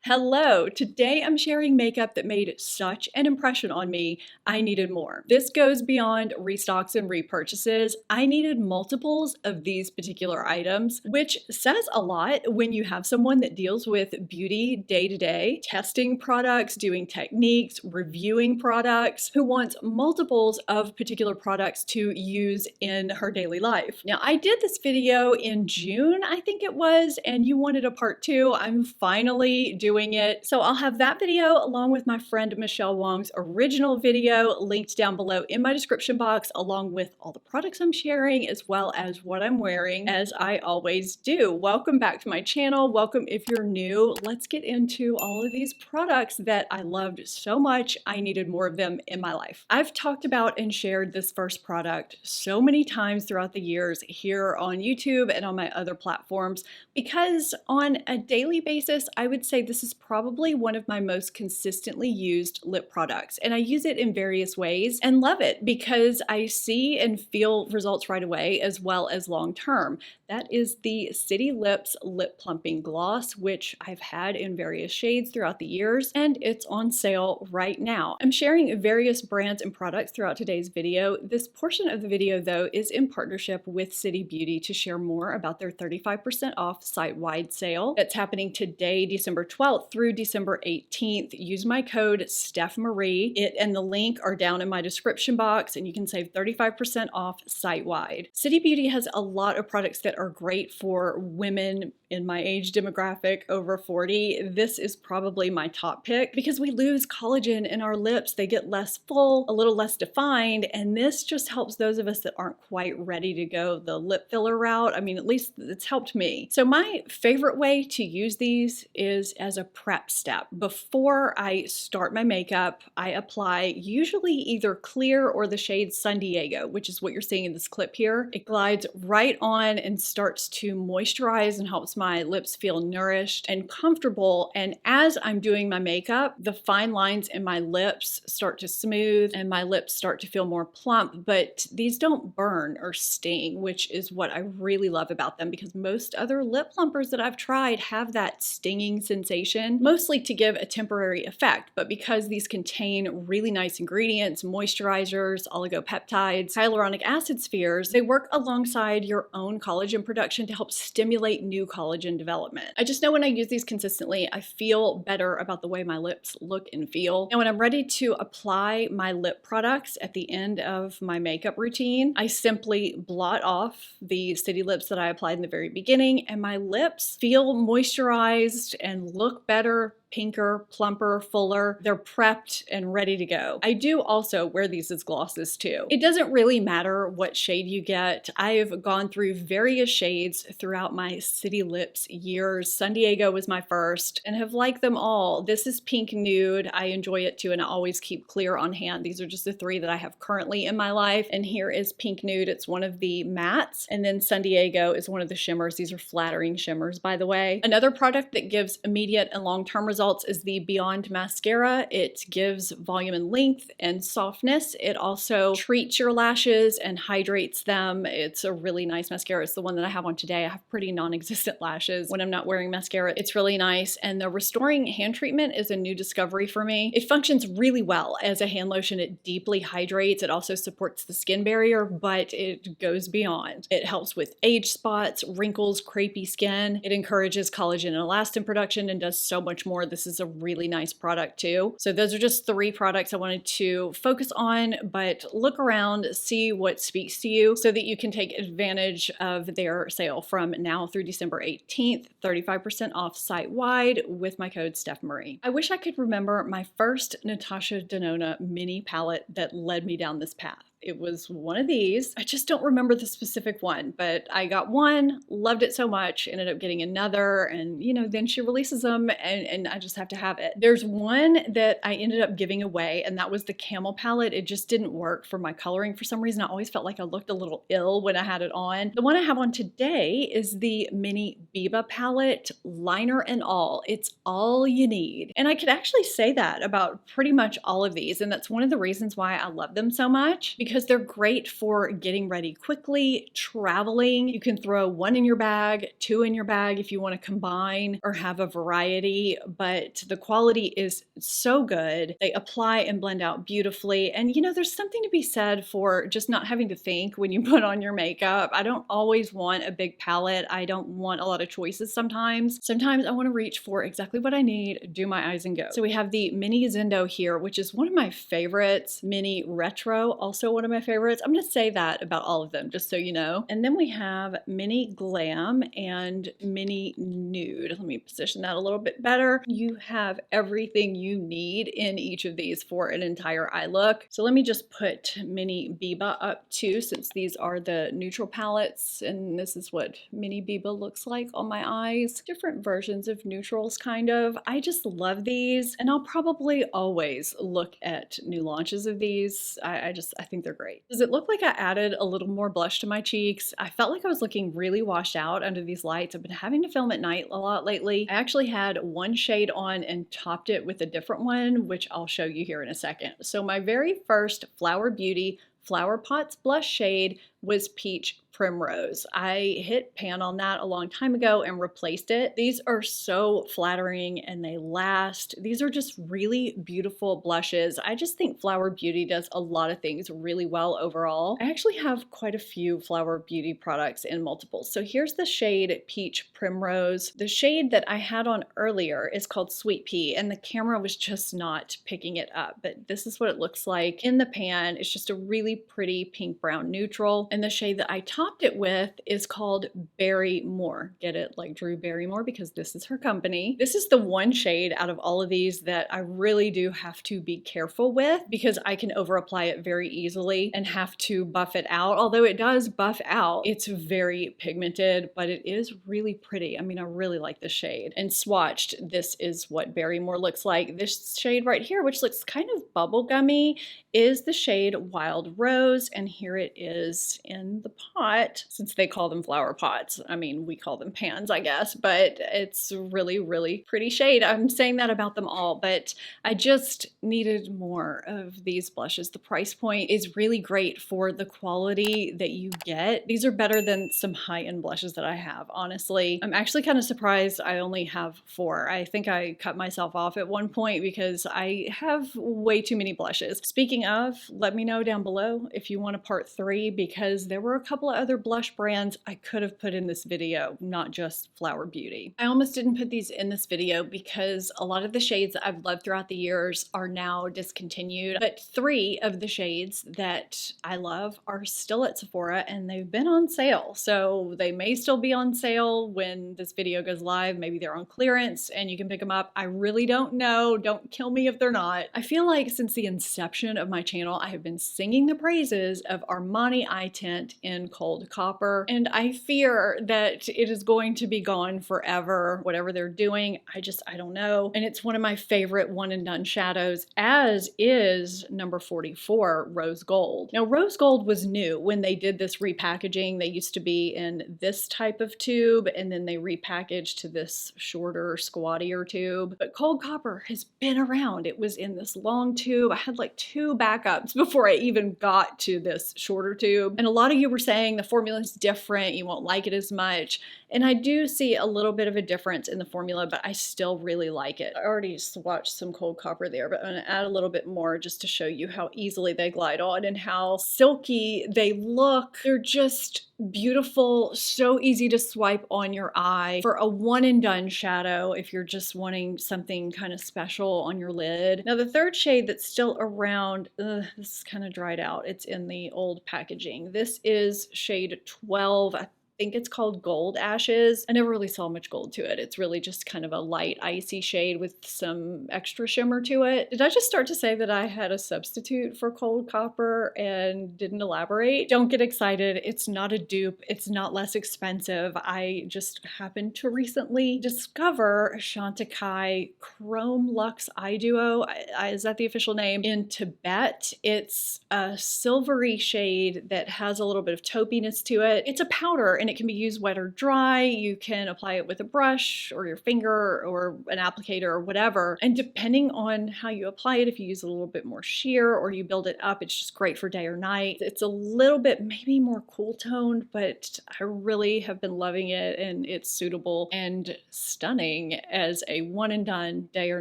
Hello, today I'm sharing makeup that made such an impression on me, I needed more. This goes beyond restocks and repurchases. I needed multiples of these particular items, which says a lot when you have someone that deals with beauty day to day, testing products, doing techniques, reviewing products, who wants multiples of particular products to use in her daily life. Now, I did this video in June, I think it was, and you wanted a part two. I'm finally doing it. So I'll have that video along with my friend Michelle Wong's original video linked down below in my description box, along with all the products I'm sharing as well as what I'm wearing, as I always do. Welcome back to my channel. Welcome if you're new. Let's get into all of these products that I loved so much I needed more of them in my life. I've talked about and shared this first product so many times throughout the years here on YouTube and on my other platforms because on a daily basis, I would say this is probably one of my most consistently used lip products. And I use it in various ways and love it because I see and feel results right away as well as long term. That is the City Lips Lip Plumping Gloss, which I've had in various shades throughout the years, and it's on sale right now. I'm sharing various brands and products throughout today's video. This portion of the video, though, is in partnership with City Beauty to share more about their 35% off site-wide sale that's happening today, December 12th through December 18th. Use my code stephbmarie. It and the link are down in my description box, and you can save 35% off site-wide. City Beauty has a lot of products that are great for women in my age demographic over 40. This is probably my top pick because we lose collagen in our lips. They get less full, a little less defined, and this just helps those of us that aren't quite ready to go the lip filler route. I mean, at least it's helped me. So my favorite way to use these is as a prep step. Before I start my makeup, I apply usually either clear or the shade San Diego, which is what you're seeing in this clip here. It glides right on and starts to moisturize and helps my lips feel nourished and comfortable. And as I'm doing my makeup, the fine lines in my lips start to smooth and my lips start to feel more plump, but these don't burn or sting, which is what I really love about them because most other lip plumpers that I've tried have that stinging sensation, mostly to give a temporary effect. But because these contain really nice ingredients, moisturizers, oligopeptides, hyaluronic acid spheres, they work alongside your own collagen production to help stimulate new collagen development. I just know when I use these consistently, I feel better about the way my lips look and feel. And when I'm ready to apply my lip products at the end of my makeup routine, I simply blot off the City Lips that I applied in the very beginning, and my lips feel moisturized and look better, pinker, plumper, fuller. They're prepped and ready to go. I do also wear these as glosses too. It doesn't really matter what shade you get. I've gone through various shades throughout my City Lips years. San Diego was my first and have liked them all. This is pink nude. I enjoy it too, and I always keep clear on hand. These are just the three that I have currently in my life. And here is pink nude. It's one of the mattes. And then San Diego is one of the shimmers. These are flattering shimmers, by the way. Another product that gives immediate and long-term results is the Beyond Mascara. It gives volume and length and softness. It also treats your lashes and hydrates them. It's a really nice mascara. It's the one that I have on today. I have pretty non-existent lashes when I'm not wearing mascara. It's really nice. And the Restoring Hand Treatment is a new discovery for me. It functions really well as a hand lotion. It deeply hydrates. It also supports the skin barrier, but it goes beyond. It helps with age spots, wrinkles, crepey skin. It encourages collagen and elastin production and does so much more. This is a really nice product too. So those are just three products I wanted to focus on, but look around, see what speaks to you so that you can take advantage of their sale from now through December 18th, 35% off site-wide with my code stephbmarie. I wish I could remember my first Natasha Denona mini palette that led me down this path. It was one of these. I just don't remember the specific one, but I got one, loved it so much, ended up getting another, and you know, then she releases them and I just have to have it. There's one that I ended up giving away, and that was the Camel palette. It just didn't work for my coloring for some reason. I always felt like I looked a little ill when I had it on. The one I have on today is the Mini Biba palette, liner and all. It's all you need. And I could actually say that about pretty much all of these, and that's one of the reasons why I love them so much, because they're great for getting ready quickly, traveling. You can throw one in your bag, two in your bag if you want to combine or have a variety, but the quality is so good. They apply and blend out beautifully. And you know, there's something to be said for just not having to think when you put on your makeup. I don't always want a big palette. I don't want a lot of choices sometimes. Sometimes I want to reach for exactly what I need, do my eyes and go. So we have the Mini Zendo here, which is one of my favorites. Mini Retro, also one of my favorites. I'm going to say that about all of them, just so you know. And then we have Mini Glam and Mini Nude. Let me position that a little bit better. You have everything you need in each of these for an entire eye look. So let me just put Mini Biba up too, since these are the neutral palettes, and this is what Mini Biba looks like on my eyes. Different versions of neutrals, kind of. I just love these, and I'll probably always look at new launches of these. I think they're great. Does it look like I added a little more blush to my cheeks? I felt like I was looking really washed out under these lights. I've been having to film at night a lot lately. I actually had one shade on and topped it with a different one, which I'll show you here in a second. So my very first Flower Beauty Flower Pots blush shade was Peach Primrose. I hit pan on that a long time ago and replaced it. These are so flattering and they last. These are just really beautiful blushes. I just think Flower Beauty does a lot of things really well overall. I actually have quite a few Flower Beauty products in multiples. So here's the shade Peach Primrose. The shade that I had on earlier is called Sweet Pea, and the camera was just not picking it up, but this is what it looks like in the pan. It's just a really pretty pink brown neutral. And the shade that I topped it with is called Berry More. Get it? Like Drew Barrymore, because this is her company. This is the one shade out of all of these that I really do have to be careful with, because I can over apply it very easily and have to buff it out. Although it does buff out, it's very pigmented, but it is really pretty. I mean, I really like the shade. And swatched, this is what Berry More looks like. This shade right here, which looks kind of bubblegummy, is the shade Wild Rose, and here it is in the pot, since they call them flower pots. I mean, we call them pans, I guess, but it's really, really pretty shade. I'm saying that about them all, but I just needed more of these blushes. The price point is really great for the quality that you get. These are better than some high-end blushes that I have, honestly. I'm actually kind of surprised I only have 4. I think I cut myself off at one point because I have way too many blushes. Speaking of, let me know down below if you want a part 3, because there were a couple of other blush brands I could have put in this video, not just Flower Beauty. I almost didn't put these in this video because a lot of the shades that I've loved throughout the years are now discontinued, but 3 of the shades that I love are still at Sephora and they've been on sale. So they may still be on sale when this video goes live. Maybe they're on clearance and you can pick them up. I really don't know. Don't kill me if they're not. I feel like since the inception of my channel, I have been singing the praises of Armani eye tint in Cold Copper, and I fear that it is going to be gone forever. Whatever they're doing, I don't know. And it's one of my favorite one and done shadows, as is number 44, Rose Gold. Now, Rose Gold was new when they did this repackaging. They used to be in this type of tube, and then they repackaged to this shorter, squattier tube. But Cold Copper has been around. It was in this long tube. I had like 2 backups before I even got to this shorter tube. And a lot of you were saying the formula is different, you won't like it as much. And I do see a little bit of a difference in the formula, but I still really like it. I already swatched some Cold Copper there, but I'm gonna add a little bit more just to show you how easily they glide on and how silky they look. They're just beautiful, so easy to swipe on your eye for a one and done shadow if you're just wanting something kind of special on your lid. Now the third shade that's still around, this is kind of dried out. It's in the old packaging. This is shade 12. I think it's called Gold Ashes. I never really saw much gold to it. It's really just kind of a light icy shade with some extra shimmer to it. Did I just start to say that I had a substitute for Cold Copper and didn't elaborate? Don't get excited. It's not a dupe. It's not less expensive. I just happened to recently discover Chantecaille Chrome Luxe Eye Duo. Is that the official name? In Tibet. It's a silvery shade that has a little bit of taupiness to it. It's a powder and and it can be used wet or dry. You can apply it with a brush or your finger or an applicator or whatever. And depending on how you apply it, if you use a little bit more sheer or you build it up, it's just great for day or night. It's a little bit maybe more cool toned, but I really have been loving it, and it's suitable and stunning as a one and done day or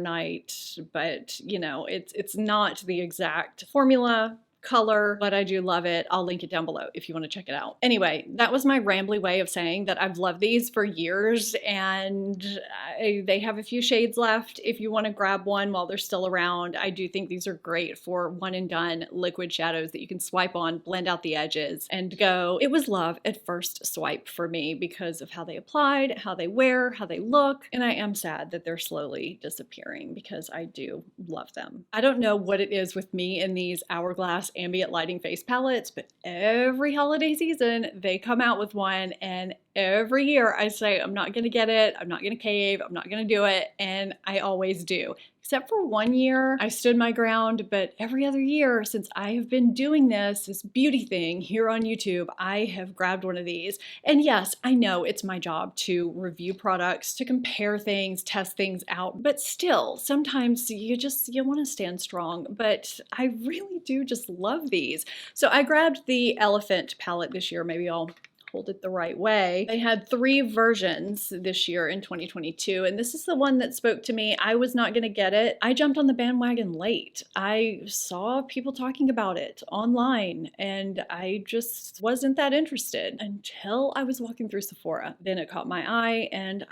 night. But you know, it's not the exact formula, color, but I do love it. I'll link it down below if you want to check it out. Anyway, that was my rambly way of saying that I've loved these for years, and they have a few shades left if you want to grab one while they're still around. I do think these are great for one and done liquid shadows that you can swipe on, blend out the edges, and go. It was love at first swipe for me because of how they applied, how they wear, how they look, and I am sad that they're slowly disappearing because I do love them. I don't know what it is with me and these Hourglass ambient lighting face palettes, but every holiday season they come out with one, and every year I say I'm not gonna get it, I'm not gonna cave, I'm not gonna do it, and I always do. Except for one year, I stood my ground, but every other year since I have been doing this beauty thing here on YouTube, I have grabbed one of these. And yes, I know it's my job to review products, to compare things, test things out, but still, sometimes you want to stand strong. But I really do just love these. So I grabbed the Elephant palette this year. Maybe I'll hold it the right way. They had 3 versions this year in 2022, and this is the one that spoke to me. I was not gonna get it. I jumped on the bandwagon late. I saw people talking about it online, and I just wasn't that interested until I was walking through Sephora. Then it caught my eye, and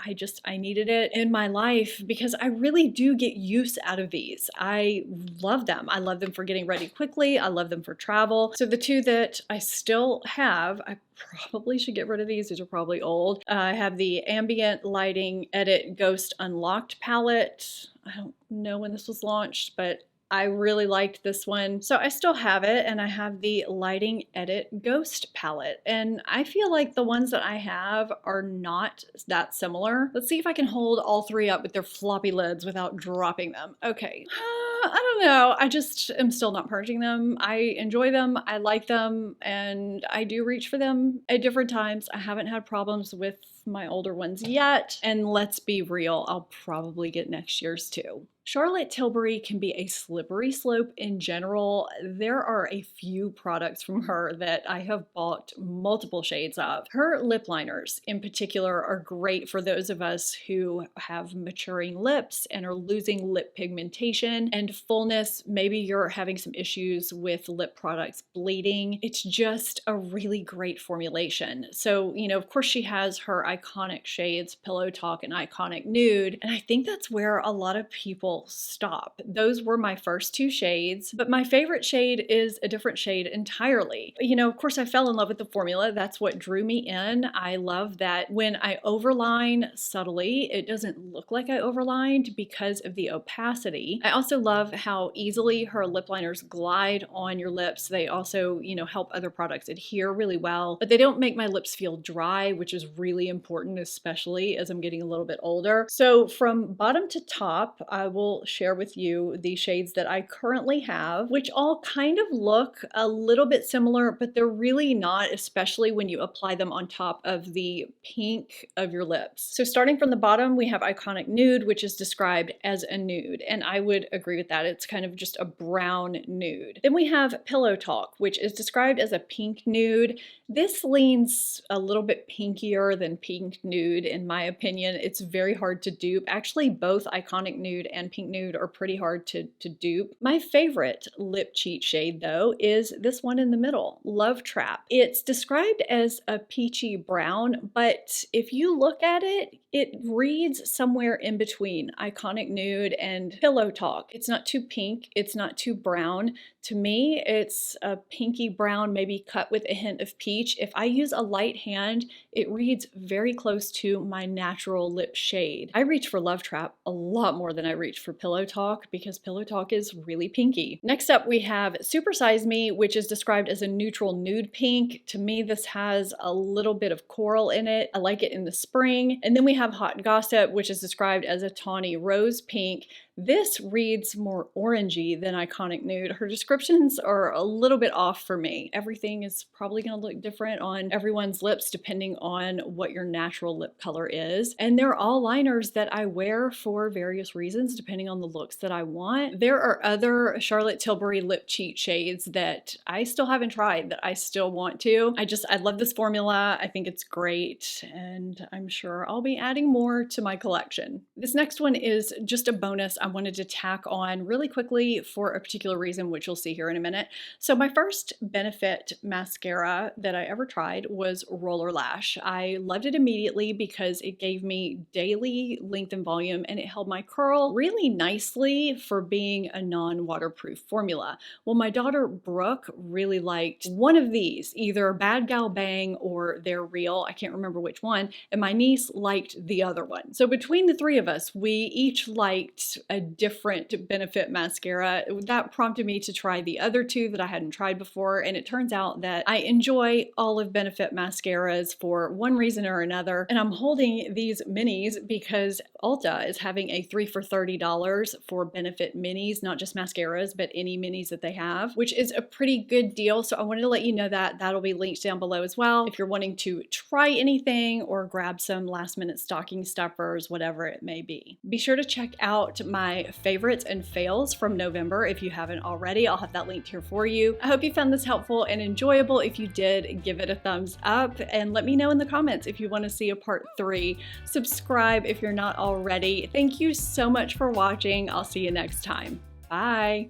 I needed it in my life because I really do get use out of these. I love them. I love them for getting ready quickly. I love them for travel. So the 2 that I still have, I probably should get rid of these. These are probably old. I have the Ambient Lighting Edit Ghost Unlocked palette. I don't know when this was launched, but I really liked this one. So I still have it, and I have the Lighting Edit Ghost palette. And I feel like the ones that I have are not that similar. Let's see if I can hold all 3 up with their floppy lids without dropping them. Okay. I don't know. I just am still not purging them. I enjoy them. I like them, and I do reach for them at different times. I haven't had problems with my older ones yet. And let's be real, I'll probably get next year's too. Charlotte Tilbury can be a slippery slope in general. There are a few products from her that I have bought multiple shades of. Her lip liners in particular are great for those of us who have maturing lips and are losing lip pigmentation and fullness. Maybe you're having some issues with lip products bleeding. It's just a really great formulation. So, you know, of course she has her iconic shades, Pillow Talk and Iconic Nude, and I think that's where a lot of people stop. Those were my first 2 shades, but my favorite shade is a different shade entirely. You know, of course I fell in love with the formula. That's what drew me in. I love that when I overline subtly, it doesn't look like I overlined because of the opacity. I also love how easily her lip liners glide on your lips. They also, you know, help other products adhere really well, but they don't make my lips feel dry, which is really important, especially as I'm getting a little bit older. So from bottom to top, I will share with you the shades that I currently have, which all kind of look a little bit similar, but they're really not, especially when you apply them on top of the pink of your lips. So starting from the bottom, we have Iconic Nude, which is described as a nude, and I would agree with that. It's kind of just a brown nude. Then we have Pillow Talk, which is described as a pink nude. This leans a little bit pinkier than pink nude, in my opinion. It's very hard to dupe. Actually, both Iconic Nude and Pink Nude are pretty hard to dupe. My favorite lip cheat shade, though, is this one in the middle, Love Trap. It's described as a peachy brown, but if you look at it, it reads somewhere in between Iconic Nude and Pillow Talk. It's not too pink, it's not too brown. To me, it's a pinky brown, maybe cut with a hint of peach. If I use a light hand, it reads very close to my natural lip shade. I reach for Love Trap a lot more than I reach for Pillow Talk because Pillow Talk is really pinky. Next up, we have Super Size Me, which is described as a neutral nude pink. To me, this has a little bit of coral in it. I like it in the spring. And then we have Hot Gossip, which is described as a tawny rose pink. This reads more orangey than Iconic Nude. Her descriptions are a little bit off for me. Everything is probably going to look different on everyone's lips depending on what your natural lip color is. And they're all liners that I wear for various reasons depending on the looks that I want. There are other Charlotte Tilbury lip cheat shades that I still haven't tried that I still want to. I love this formula. I think it's great, and I'm sure I'll be adding more to my collection. This next one is just a bonus I wanted to tack on really quickly for a particular reason, which you'll see here in a minute. So my first Benefit mascara that I ever tried was Roller Lash. I loved it immediately because it gave me daily length and volume, and it held my curl really nicely for being a non-waterproof formula. Well, my daughter Brooke really liked one of these, either Bad Gal Bang or They're Real. I can't remember which one. And my niece liked the other one. So between the three of us, we each liked a different Benefit mascara. That prompted me to try the other two that I hadn't tried before. And it turns out that I enjoy all of Benefit mascaras for one reason or another. And I'm holding these minis because Ulta is having a 3 for $30 for Benefit minis, not just mascaras, but any minis that they have, which is a pretty good deal. So I wanted to let you know that. That'll be linked down below as well if you're wanting to try anything or grab some last minute stocking stuffers, whatever it may be. Be sure to check out my favorites and fails from November if you haven't already. I'll have that linked here for you. I hope you found this helpful and enjoyable. If you did, give it a thumbs up and let me know in the comments if you want to see a part 3. Subscribe if you're not already. Thank you so much for watching. I'll see you next time. Bye.